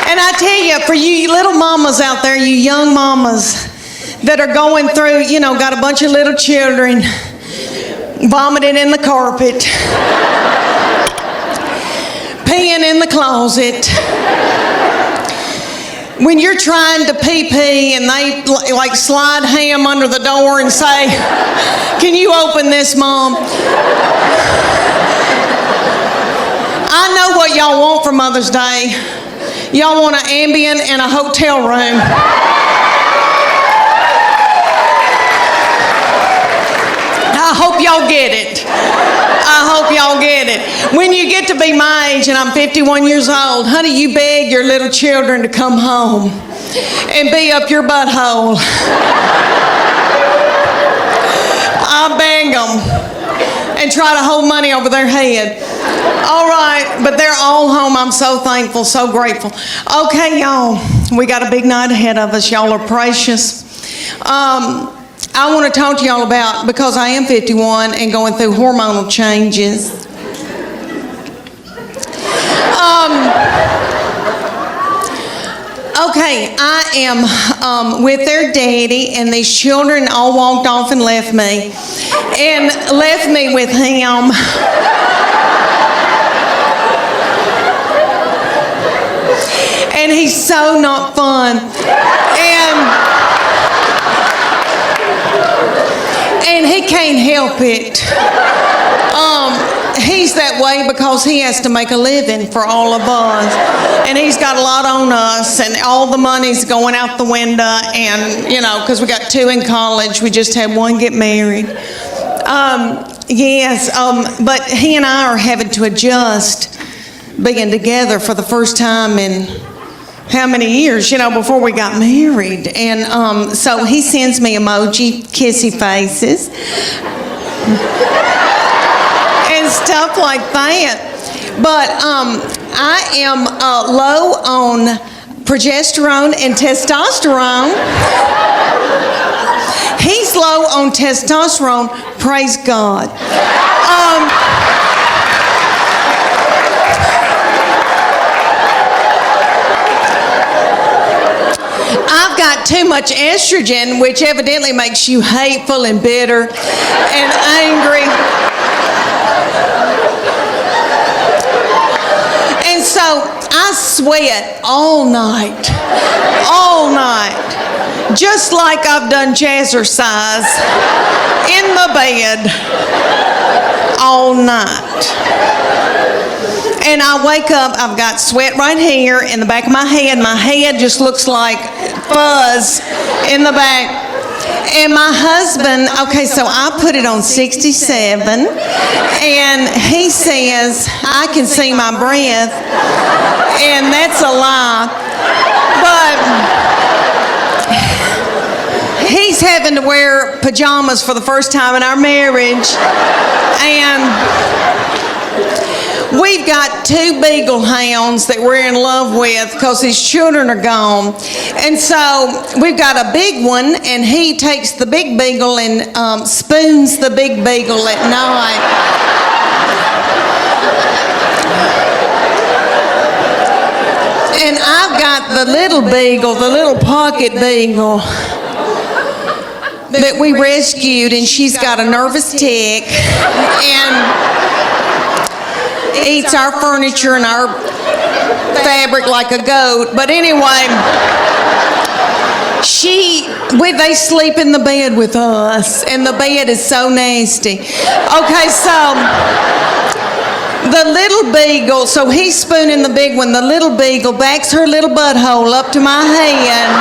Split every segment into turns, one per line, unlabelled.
And I tell you, for you little mamas out there, you young mamas that are going through, you know, got a bunch of little children vomiting in the carpet, peeing in the closet. When you're trying to pee and they like slide ham under the door and say, "Can you open this, Mom?" I know what y'all want for Mother's Day. Y'all want an Ambien and a hotel room. I hope y'all get it. I hope y'all get it. When you get to be my age, and I'm 51 years old, honey, you beg your little children to come home and be up your butthole. I beg them and try to hold money over their head. All right, but they're all home. I'm so thankful, so grateful. Okay, y'all, we got a big night ahead of us. Y'all are precious. I want to talk to y'all about, because I am 51 and going through hormonal changes. Okay, I am with their daddy, and these children all walked off and left me with him. And he's so not fun. And he can't help it. He's that way because he has to make a living for all of us. And he's got a lot on us, and all the money's going out the window. And, you know, because we got 2 in college, we just had 1 get married. But he and I are having to adjust being together for the first time in how many years, you know, before we got married. And so he sends me emoji, kissy faces, and stuff like that. But I am low on progesterone and testosterone. He's low on testosterone, praise God. I've got too much estrogen, which evidently makes you hateful and bitter and angry. And so I sweat all night, just like I've done jazzercise in the bed all night. And I wake up, I've got sweat right here in the back of my head. My head just looks like fuzz in the back. And my husband, okay, so I put it on 67, and he says, I can see my breath, and that's a lie. But he's having to wear pajamas for the first time in our marriage, and we've got 2 beagle hounds that we're in love with because his children are gone. And so we've got a big one, and he takes the big beagle and spoons the big beagle at night. And I've got the little beagle, the little pocket beagle that we rescued, and she's got a nervous tick and eats our furniture and our fabric like a goat. But anyway, they sleep in the bed with us, and the bed is so nasty. Okay, so the little beagle, so he's spooning the big one. The little beagle backs her little butthole up to my hand.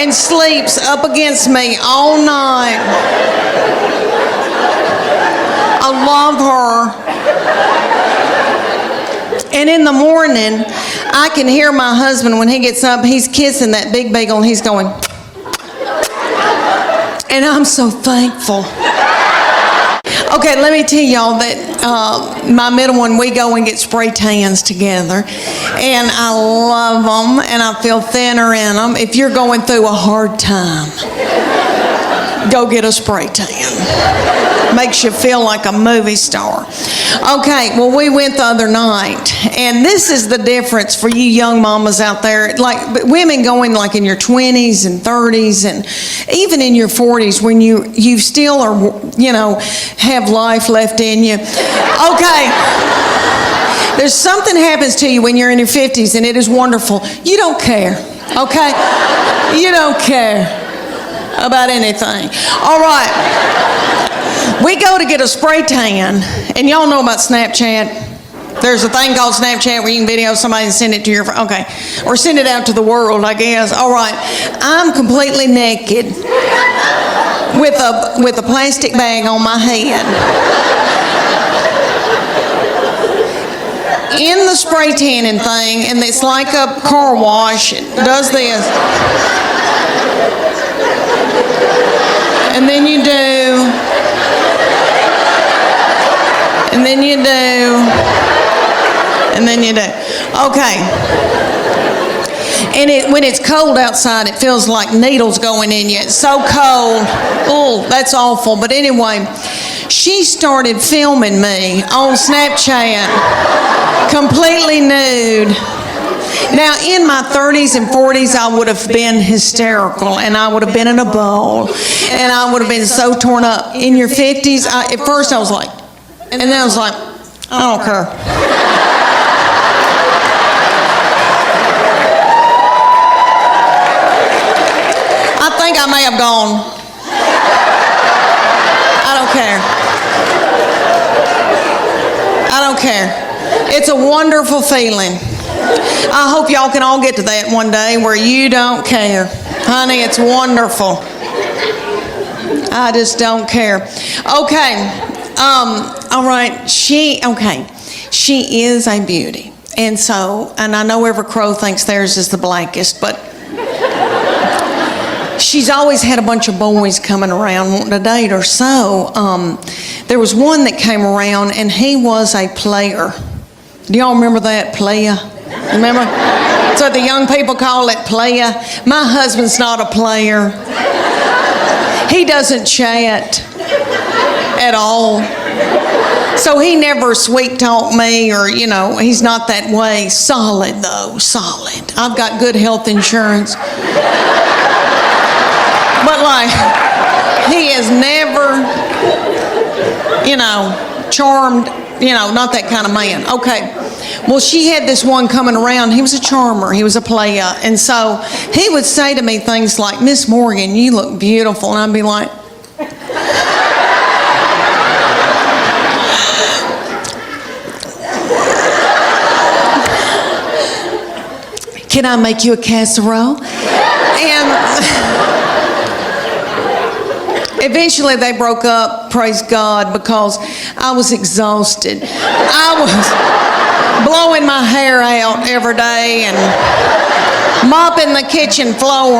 And sleeps up against me all night. I love her. And in the morning, I can hear my husband when he gets up, he's kissing that big beagle, and he's going, and I'm so thankful. Okay, let me tell y'all that my middle one, we go and get spray tans together. And I love them, and I feel thinner in them. If you're going through a hard time, go get a spray tan. Makes you feel like a movie star. Okay, well, we went the other night, and this is the difference for you young mamas out there. Like, women going like in your 20s and 30s and even in your 40s when you still are, have life left in you. Okay. There's something happens to you when you're in your 50s, and it is wonderful. You don't care, okay? You don't care about anything. All right. We go to get a spray tan, and y'all know about Snapchat. There's a thing called Snapchat where you can video somebody and send it to your friend. Okay. Or send it out to the world, I guess. All right. I'm completely naked with a plastic bag on my head. In the spray tanning thing, and it's like a car wash. It does this. And then you do. And then you do. And then you do. Okay. And when it's cold outside, it feels like needles going in you. It's so cold. Oh, that's awful. But anyway, she started filming me on Snapchat, completely nude. Now, in my 30s and 40s, I would have been hysterical, and I would have been in a bowl, and I would have been so torn up. In your 50s, at first I was like, and then I was like, I don't care. I think I may have gone. I don't care. I don't care. It's a wonderful feeling. I hope y'all can all get to that one day where you don't care. Honey, it's wonderful. I just don't care. Okay. All right. She is a beauty. And I know every crow thinks theirs is the blackest, but she's always had a bunch of boys coming around wanting to date her. So there was one that came around, and he was a player. Do y'all remember that, player? Remember? That's what the young people call it, player. My husband's not a player. He doesn't chat at all. So he never sweet talked me, or, he's not that way. Solid, though, solid. I've got good health insurance. But, he is never, charmed, not that kind of man. Okay. Well, she had this one coming around. He was a charmer. He was a player. And so he would say to me things like, Miss Morgan, you look beautiful. And I'd be like, can I make you a casserole? And eventually they broke up, praise God, because I was exhausted. I was blowing my hair out every day and mopping the kitchen floor.